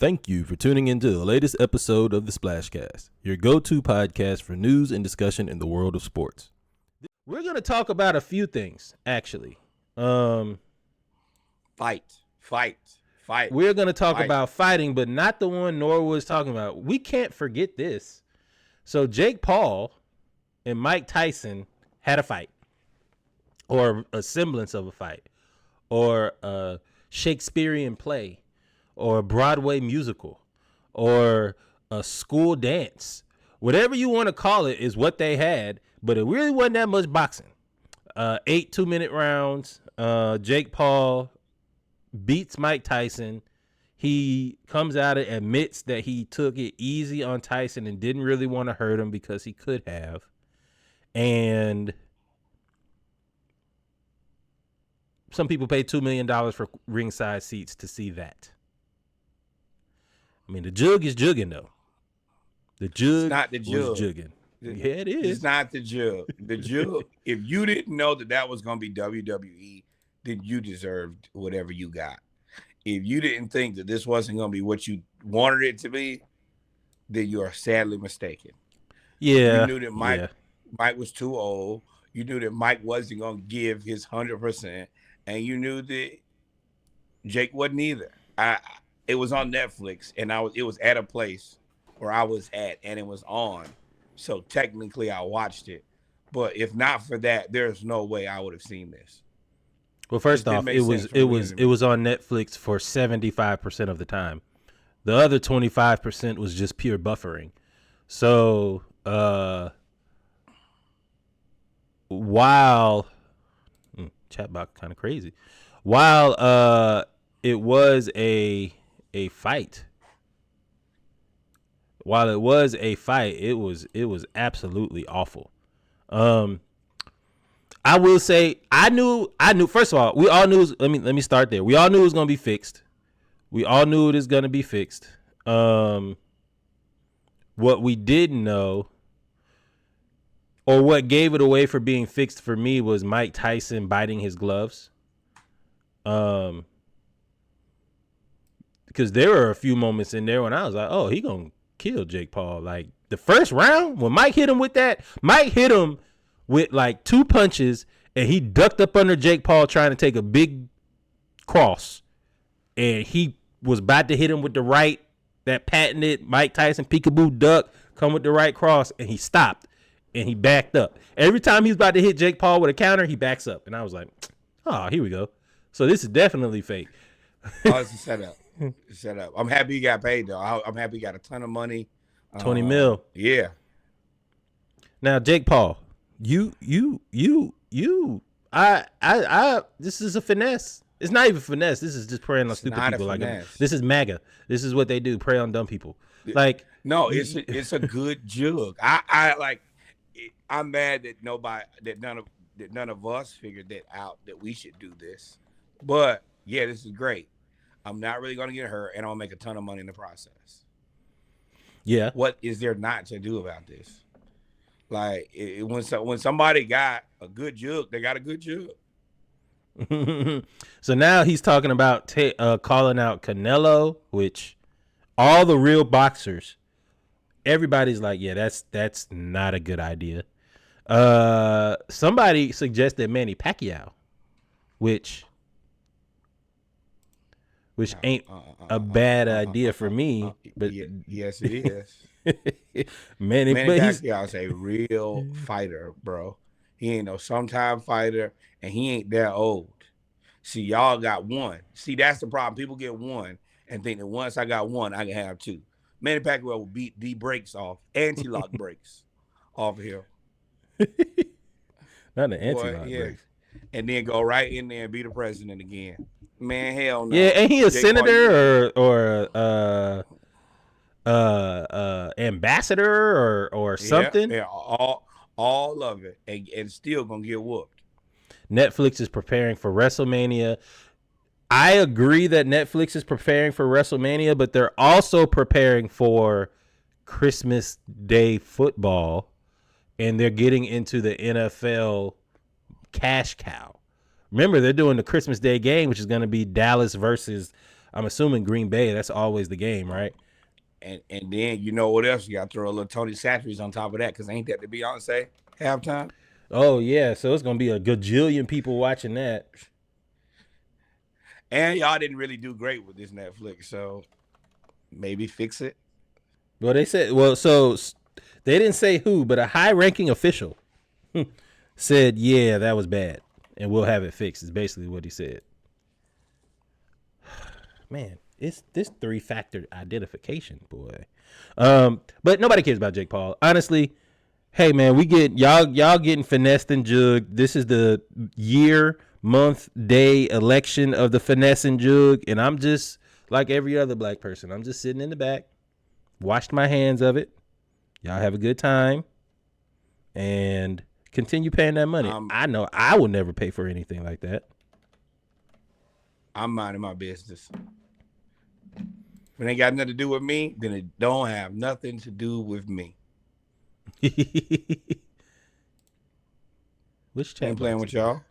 Thank you for tuning into the latest episode of the Splashcast, your go-to podcast for news and discussion in the world of sports. We're going to talk about a few things, actually. Fight. We're going to talk about fighting, but not the one Nora was talking about. We can't forget this. So Jake Paul and Mike Tyson had a fight, or a semblance of a fight, or a Shakespearean play, or a Broadway musical, or a school dance. Whatever you want to call it is what they had, but it really wasn't that much boxing. 8 2-minute rounds. Jake Paul beats Mike Tyson. He comes out and admits that he took it easy on Tyson and didn't really want to hurt him because he could have. And some people pay $2 million for ringside seats to see that. I mean, the jug is jugging, though. The jug not the jug. was jugging. Yeah, it is. It's not the jug. The jug, if you didn't know that was going to be WWE, then you deserved whatever you got. If you didn't think that this wasn't going to be what you wanted it to be, then you are sadly mistaken. Yeah. You knew that Mike was too old. You knew that Mike wasn't going to give his 100%. And you knew that Jake wasn't either. It was on Netflix, and it was at a place where I was at, and it was on. So technically, I watched it. But if not for that, there's no way I would have seen this. Well, first off, it was on Netflix for 75% of the time. The other 25% was just pure buffering. So while chatbot kind of crazy, while it was a fight. While it was a fight, it was absolutely awful. I will say I knew first of all, we all knew let me start there. We all knew it was going to be fixed. We all knew it was going to be fixed. What we didn't know, or what gave it away for being fixed for me, was Mike Tyson biting his gloves. Because there were a few moments in there when I was like, oh, he gonna kill Jake Paul. Like the first round, when Mike hit him with that, Mike hit him with like 2 punches, and he ducked up under Jake Paul trying to take a big cross. And he was about to hit him with the right, that patented Mike Tyson peekaboo duck, come with the right cross, and he stopped and he backed up. Every time he's about to hit Jake Paul with a counter, he backs up. And I was like, oh, here we go. So this is definitely fake. Oh, it's a setup. Setup. I'm happy he got paid though. I'm happy he got a ton of money. 20 mil. Yeah. Now, Jake Paul, this is a finesse. It's not even finesse. This is just preying on stupid people like him. This is MAGA. This is what they do. Prey on dumb people. Like, no, it's a good jug. I'm mad that none of us figured that out, that we should do this. But yeah, this is great. I'm not really going to get hurt, and I'll make a ton of money in the process. Yeah. What is there not to do about this? Like, when somebody got a good jug, they got a good jug. So now he's talking about calling out Canelo, which all the real boxers, everybody's like, yeah, that's not a good idea. Somebody suggested Manny Pacquiao, which ain't a bad idea for me, but yes, it is. Manny Pacquiao is a real fighter, bro. He ain't no sometime fighter, and he ain't that old. See, y'all got one. See, that's the problem. People get one and think that once I got one, I can have two. Manny Pacquiao will beat the brakes off, anti-lock brakes off of him. Not an anti-lock brakes. And then go right in there and be the president again. Man, hell no. Yeah, ain't he a senator or ambassador or something? Yeah, all of it, and still gonna get whooped. Netflix is preparing for WrestleMania. I agree that Netflix is preparing for WrestleMania, but they're also preparing for Christmas Day football, and they're getting into the NFL cash cow. Remember, they're doing the Christmas Day game, which is going to be Dallas versus I'm assuming Green Bay. That's always the game, right? And then you know what else? You got to throw a little Tony Satcheries on top of that, because ain't that the Beyonce halftime? Oh yeah, so it's gonna be a gajillion people watching that. And y'all didn't really do great with this Netflix, so maybe fix it. Well, they said, so they didn't say who, but a high-ranking official said, yeah, that was bad, and we'll have it fixed, is basically what he said. Man, it's this 3-factor identification, boy. But nobody cares about Jake Paul. Honestly, hey, man, we get y'all getting finessed and jugged. This is the year, month, day election of the finesse and jug, and I'm just like every other black person. I'm just sitting in the back, washed my hands of it. Y'all have a good time, and continue paying that money. I know I will never pay for anything like that. I'm minding my business. If it ain't got nothing to do with me, then it don't have nothing to do with me. Which chat? Ain't playing with y'all.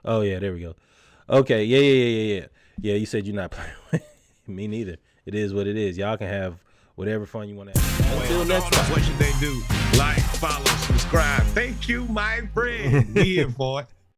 Oh yeah, there we go. Okay, yeah. Yeah, you said you're not playing with me neither. It is what it is. Y'all can have whatever fun you want to have. Until next time. What should they do? Like, follow, subscribe. Thank you, my friend. We here for it.